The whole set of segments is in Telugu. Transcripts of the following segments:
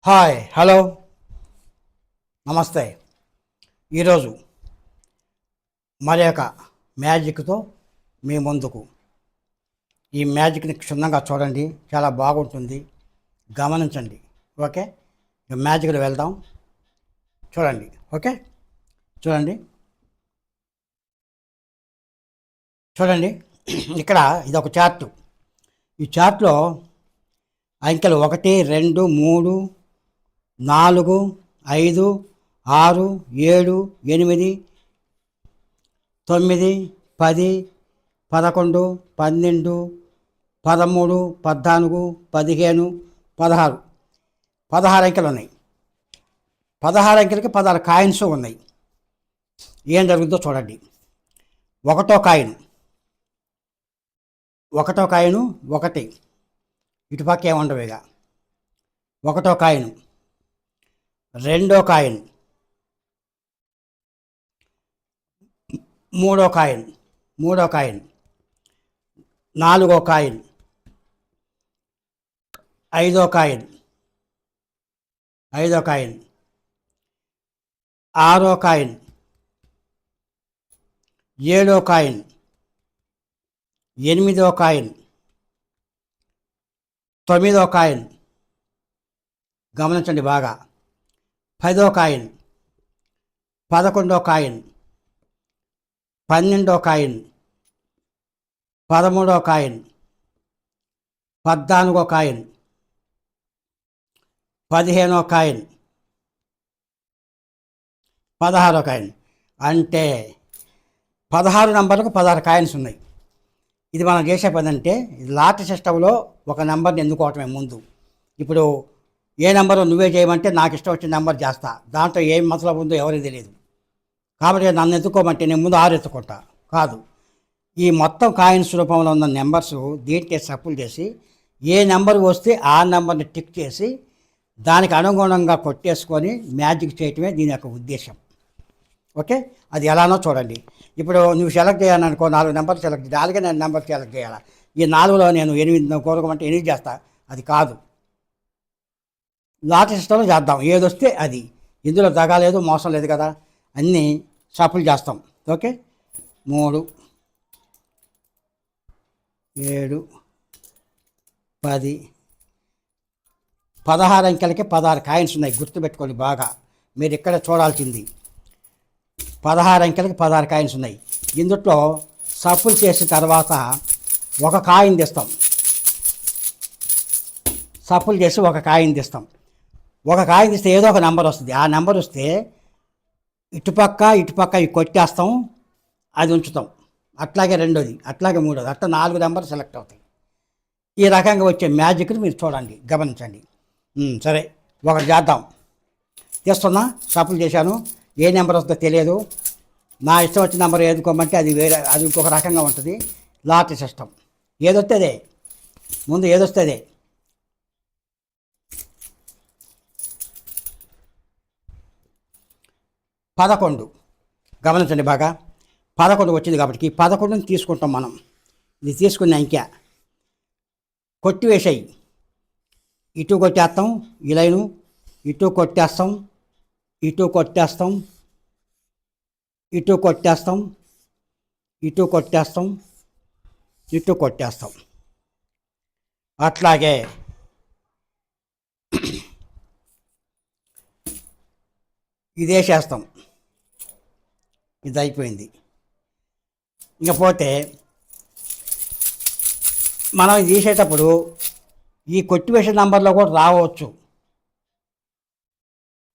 హాయ్ హలో నమస్తే. ఈరోజు మరి ఒక మ్యాజిక్తో మీ ముందుకు. ఈ మ్యాజిక్ని క్షుణ్ణంగా చూడండి, చాలా బాగుంటుంది, గమనించండి. ఓకే, ఇక మ్యాజిక్లో వెళ్దాం. చూడండి. ఓకే, చూడండి చూడండి ఇక్కడ ఇది ఒక చార్టు. ఈ చార్ట్లో అంకెలు 1 2 3 4 5 6 7 8 9 10 11 12 13 14 15 16 16 అంకెలు ఉన్నాయి. 16 అంకెలకి 16 కాయిన్స్ ఉన్నాయి. ఏం జరుగుతుందో చూడండి. ఒకటో కాయిన్ ఒకటి, ఇటుపక్క ఏముండవు. ఇక ఒకటో కాయిన్, రెండో కాయిన్, మూడో కాయిన్, నాలుగో కాయిన్, ఐదో కాయిన్, ఆరో కాయిన్, ఏడో కాయిన్, ఎనిమిదో కాయిన్, తొమ్మిదో కాయిన్, గమనించండి బాగా, 10వ కాయిన్, 11వ కాయిన్, 12వ కాయిన్, 13వ కాయిన్, 14వ కాయిన్, 15వ కాయిన్, 16వ కాయిన్. అంటే 16 నంబర్లకు 16 కాయిన్స్ ఉన్నాయి. ఇది మనం చేసే పని అంటే, లాటరీ సిస్టంలో ఒక నెంబర్ని ఎన్నుకోవటమే ముందు. ఇప్పుడు ఏ నెంబరు నువ్వే చేయమంటే నాకు ఇష్టం వచ్చిన నెంబర్ చేస్తా. దాంట్లో ఏం మతలబు ఉందో ఎవరికి తెలియదు. కాబట్టి నన్ను ఎత్తుకోమంటే నేను ముందు 6 ఎత్తుకుంటా కాదు. ఈ మొత్తం కాయిన్స్ రూపంలో ఉన్న నెంబర్స్ దీంట్లో సప్పులు చేసి ఏ నెంబర్ వస్తే ఆ నెంబర్ని టిక్ చేసి దానికి అనుగుణంగా కొట్టేసుకొని మ్యాజిక్ చేయటమే దీని యొక్క ఉద్దేశం. ఓకే, అది ఎలానో చూడండి. ఇప్పుడు నువ్వు సెలెక్ట్ చేయాలనుకో, 4 నెంబర్లు సెలెక్ట్ చేయాలి. అలాగే నేను నెంబర్ సెలెక్ట్ చేయాలి. ఈ 4లో నేను 8 కోరుకోమంటే 8 చేస్తా. అది కాదు, లాటరీ సిస్టంలో చేద్దాం. ఏదొస్తే అది. ఇందులో దగాలేదు, మోసం లేదు కదా. అన్నీ షఫుల్ చేస్తాం. ఓకే, 3 7 10 16 అంకెలకి 16 కాయిన్స్ ఉన్నాయి. గుర్తుపెట్టుకోండి బాగా. మీరు ఇక్కడ చూడాల్సింది 16 అంకెలకి 16 కాయిన్స్ ఉన్నాయి. ఇందులో షఫుల్ చేసిన తర్వాత ఒక కాయిన్ తీస్తాం. షఫుల్ చేసి ఒక కాయిన్ తీస్తాం. ఒక కాయిన్ తీస్తే ఏదో ఒక నెంబర్ వస్తుంది. ఆ నెంబర్ వస్తే ఇటుపక్క ఇవి కొట్టేస్తాం, అది ఉంచుతాం. అట్లాగే రెండోది, అట్లాగే మూడోది, అట్లా 4 నెంబర్లు సెలెక్ట్ అవుతాయి. ఈ రకంగా వచ్చే మ్యాజిక్ని మీరు చూడండి, గమనించండి. సరే, ఒకటి చేద్దాం. తీస్తున్నా, షఫుల్ చేశాను. ఏ నెంబర్ వస్తుందో తెలియదు. నా ఇష్టం వచ్చిన నెంబర్ ఏదుకోమంటే అది వేరే, అది ఇంకొక రకంగా ఉంటుంది. లాటరీ సిస్టమ్ ఏదొస్తే అదే, ముందు ఏదొస్తే అదే. పదకొండు, గమనించండి బాగా. 11 వచ్చింది కాబట్టి 11ని తీసుకుంటాం మనం. ఇది తీసుకున్న అంకె కొట్టివేసాయి. ఇటు కొట్టేస్తాం, ఈ లైను ఇటు కొట్టేస్తాం, ఇటు కొట్టేస్తాం, ఇటు కొట్టేస్తాం, ఇటు కొట్టేస్తాం, ఇటు కొట్టేస్తాం. అట్లాగే ఇదేసేస్తాం. ఇది అయిపోయింది. ఇకపోతే మనం ఇది తీసేటప్పుడు ఈ కొట్టివేసిన నంబర్లో కూడా రావచ్చు.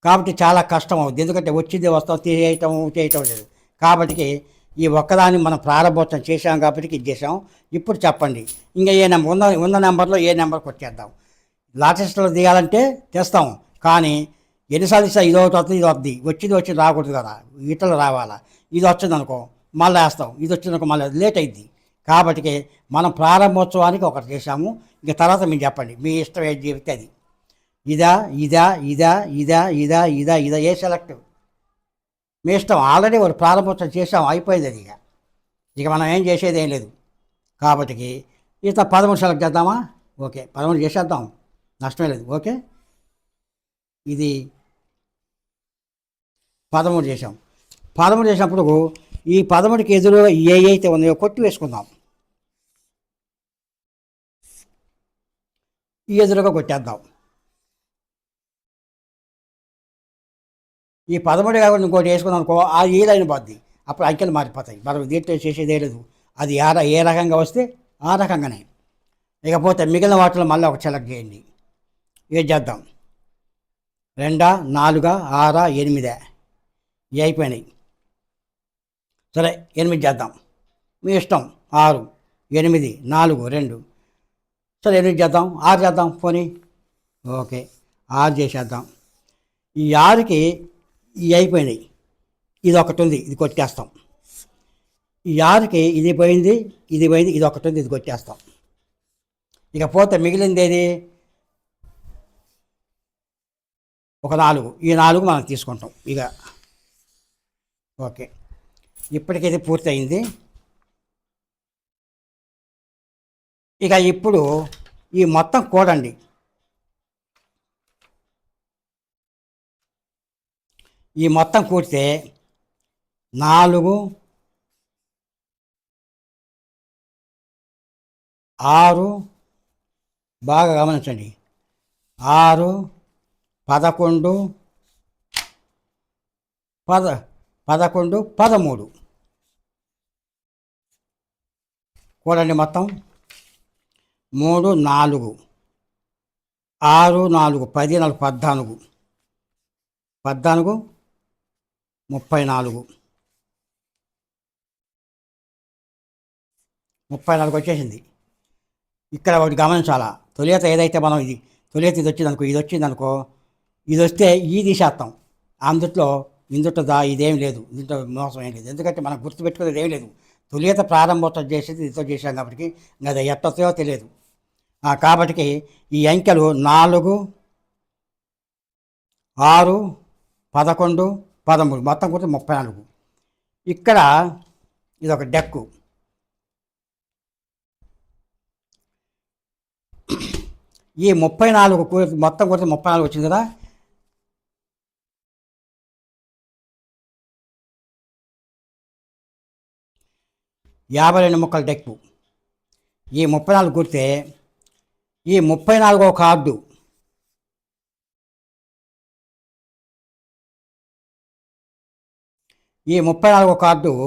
కాబట్టి చాలా కష్టం అవుతుంది. ఎందుకంటే వచ్చింది వస్తాం, చేయటం లేదు. కాబట్టి ఈ ఒక్కదాన్ని మనం ప్రారంభోత్సవం చేసాం కాబట్టి ఇది చేసాం. ఇప్పుడు చెప్పండి, ఇంకా ఏ నెంబర్ ఉన్న నెంబర్లో ఏ నెంబర్ కొట్టేద్దాం. లాటరీ సిస్టంలో తీయాలంటే తెస్తాం, కానీ ఎన్నిసార్లు ఇస్తా ఇది ఒకటి వస్తుంది, ఇది వస్తుంది. వచ్చింది రాకూడదు కదా, ఇతరులు రావాలా. ఇది వచ్చింది అనుకో మళ్ళీ వేస్తాం, ఇది వచ్చిందనుకో మళ్ళీ లేట్ అయింది. కాబట్టి మనం ప్రారంభోత్సవానికి ఒకటి చేసాము. ఇంక తర్వాత మీరు చెప్పండి, మీ ఇష్టం ఏది చెబితే అది. ఇదా ఇదా ఇదా ఇదా ఇదా ఇదా ఇదా ఏ సెలెక్ట్ మీ ఇష్టం. ఆల్రెడీ వాళ్ళు ప్రారంభోత్సవం చేసాం, అయిపోయింది అది. ఇక మనం ఏం చేసేది ఏం లేదు. కాబట్టి ఇట్లా 13 సెలెక్ట్ చేద్దామా? ఓకే, 13 చేసేద్దాం, నష్టమే లేదు. ఓకే, ఇది 13 చేసాం. 13 చేసినప్పుడు ఈ 13కి ఎదురుగా ఏ అయితే ఉన్నాయో కొట్టి వేసుకుందాం. ఈ ఎదురుగా కొట్టేద్దాం. ఈ 13 కాకుండా ఇంకోటి వేసుకున్నాం అనుకో, ఆ ఈ లైన్ పోద్ది. అప్పుడు అంకెలు మారిపోతాయి. మనం దీంట్లో చేసేదే లేదు. అది ఏ రకంగా వస్తే ఆ రకంగానే. ఇకపోతే మిగిలిన వాటిలో మళ్ళీ ఒక సెలెక్ట్ చేయండి. ఏం చేద్దాం? 2, 4, 6, 8 ఇవి అయిపోయినాయి. సరే 8 చేద్దాం. మీ ఇష్టం. 6, 8, 4, 2. సరే 8 చేద్దాం. 6 చేద్దాం పోనీ. ఓకే 6 చేసేద్దాం. ఈ 6కి ఇవి అయిపోయినాయి. ఇది ఒకటి ఉంది, ఇది కొట్టేస్తాం. ఈ 6కి ఇది పోయింది, ఇది పోయింది, ఇది ఒకటి ఉంది, ఇది కొట్టేస్తాం. ఇకపోతే మిగిలింది ఏది? ఒక 4. ఈ 4 మనం తీసుకుంటాం ఇక. ఓకే ఇప్పటికైతే పూర్తయింది. ఇక ఇప్పుడు ఈ మొత్తం కూడండి. ఈ మొత్తం కూడితే 4, 6 బాగా గమనించండి. 6, 11, 13 కూడండి మొత్తం. 3, 4, 6, 4, 10, 4, 14, 14, 34, 34 వచ్చేసింది. ఇక్కడ ఒకటి గమనించాలా. తొలిత ఏదైతే మనం తొలిత ఇది వచ్చిందనుకో, ఇది వస్తే ఈ తీసేస్తాం. అందుట్లో ఇందుట్లో ఇదేం లేదు, దీంట్లో మోసం ఏం లేదు. ఎందుకంటే మనం గుర్తుపెట్టుకునేది ఏం లేదు. తొలిత ప్రారంభోత్సవం చేసేది ఇదితో చేసాం కాబట్టి ఇంకా అది ఎట్టొస్తాయో తెలియదు. కాబట్టి ఈ అంకెలు 4, 6, 11, 13 మొత్తం కూడా 34. ఇక్కడ ఇది ఒక డెక్కు. ఈ 34 మొత్తం కూడా 34 వచ్చింది కదా. యాభై 52 ముక్కల డెక్కు. ఈ 34 కూడితే ఈ 34వ కార్డు ఈ 34వ కార్డు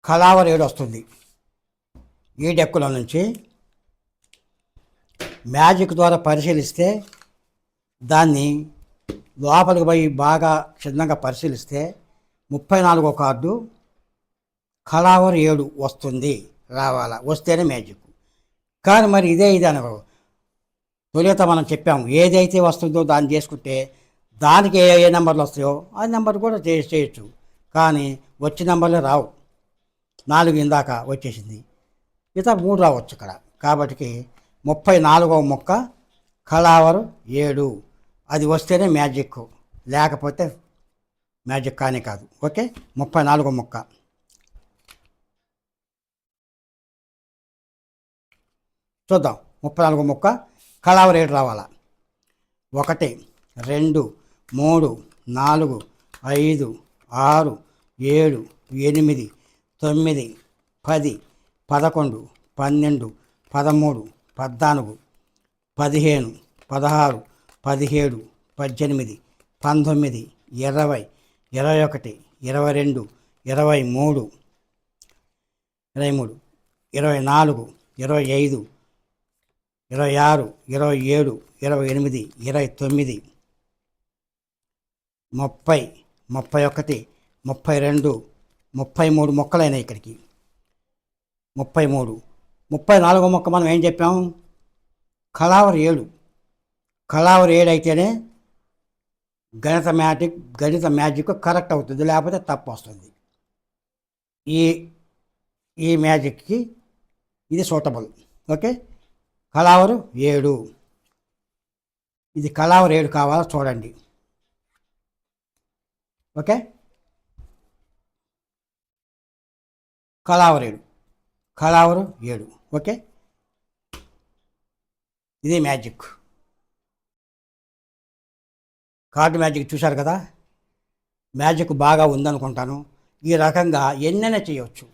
కళావర్ 7 వస్తుంది. ఈ డెక్కుల నుంచి మ్యాజిక్ ద్వారా పరిశీలిస్తే, దాన్ని లోపలికి పోయి బాగా క్షుణ్ణంగా పరిశీలిస్తే 34వ కార్డు కళావర్ 7 వస్తుంది. రావాలా, వస్తేనే మ్యాజిక్. కానీ మరి ఇది అనుకో, తొలిత మనం చెప్పాము ఏదైతే వస్తుందో దాన్ని చేసుకుంటే దానికి ఏ నెంబర్లు వస్తాయో ఆ నెంబర్ కూడా చేయొచ్చు. కానీ వచ్చే నెంబర్లు రావు. 4 ఇందాక వచ్చేసింది, ఇత 3 రావచ్చు ఇక్కడ. కాబట్టి 34వ ముక్క కళావరు 7 అది వస్తేనే మ్యాజిక్, లేకపోతే మ్యాజిక్ కానీ కాదు. ఓకే 34వ ముక్క చూద్దాం. 34వ ముక్క కళావరు 7 రావాలా. 1, 2, 3, 4, 5, 6, 7, 8, 9, 10, 11, 12, 13, 14, 15, 16, 17, 18, 19, 20, 21, 22, 23, 24, 25, 26, 27, 28, 29, 30, 31, 32, 33 మొక్కలైనాయి ఇక్కడికి. 33. 34వ మొక్క మనం ఏం చెప్పాము? కళావర్ 7. కళావర్ 7 అయితేనే గణిత మ్యాజిక్ కరెక్ట్ అవుతుంది, లేకపోతే తప్పు వస్తుంది. ఈ ఈ మ్యాజిక్కి ఇది సూటబుల్. ఓకే, కళావరు 7. ఇది కళావరు 7 కావాలో చూడండి. ఓకే, కళావరు 7. ఓకే, ఇది మ్యాజిక్. కార్డు మ్యాజిక్ చూశారు కదా, మ్యాజిక్ బాగా ఉందనుకుంటాను. ఈ రకంగా ఎన్నైనా చేయవచ్చు.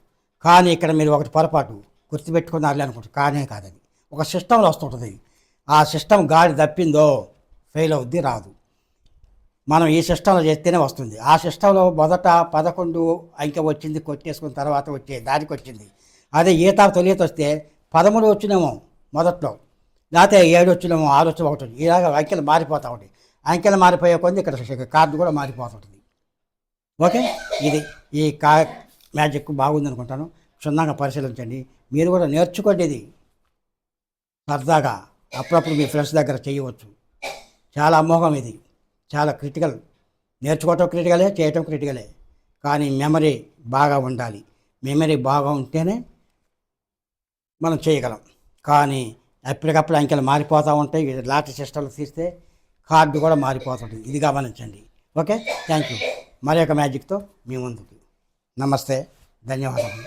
కానీ ఇక్కడ మీరు ఒకటి పొరపాటు గుర్తుపెట్టుకున్నారులే అనుకుంటారు, కానే కాదని. ఒక సిస్టంలో వస్తుంటుంది. ఆ సిస్టమ్ గాడి తప్పిందో ఫెయిల్ అవుద్ది, రాదు. మనం ఈ సిస్టంలో చేస్తేనే వస్తుంది. ఆ సిస్టంలో మొదట 11 అంకె వచ్చింది, కొట్టేసుకున్న తర్వాత వచ్చే దానికి వచ్చింది. అదే ఈత తొలియత వస్తే 13 వచ్చినేమో మొదట్లో, లేకపోతే 7 వచ్చినేమో, 6 వచ్చి 1 వచ్చి, ఇలాగ అంకెలు మారిపోతూ ఉంటాయి. అంకెలు మారిపోయే కొద్ది ఇక్కడ కార్డు కూడా మారిపోతుంటుంది. ఓకే, ఇది ఈ మ్యాజిక్ బాగుంది అనుకుంటాను. క్షుణ్ణంగా పరిశీలించండి. మీరు కూడా నేర్చుకోండి. ఇది సరదాగా అప్పుడప్పుడు మీ ఫ్రెండ్స్ దగ్గర చేయవచ్చు. చాలా అమోఘం ఇది, చాలా క్రిటికల్. నేర్చుకోవటం క్రిటికలే, చేయటం క్రిటికలే. కానీ మెమరీ బాగా ఉండాలి. మెమరీ బాగా ఉంటేనే మనం చేయగలం. కానీ ఎప్పటికప్పుడు అంకెలు మారిపోతూ ఉంటాయి. లాటరీ సిస్టంలో తీస్తే కార్డు కూడా మారిపోతుంటుంది. ఇది గమనించండి. Okay, thank you. మరి ఒక మ్యాజిక్తో మీ ముందుకు. నమస్తే, ధన్యవాదాలు.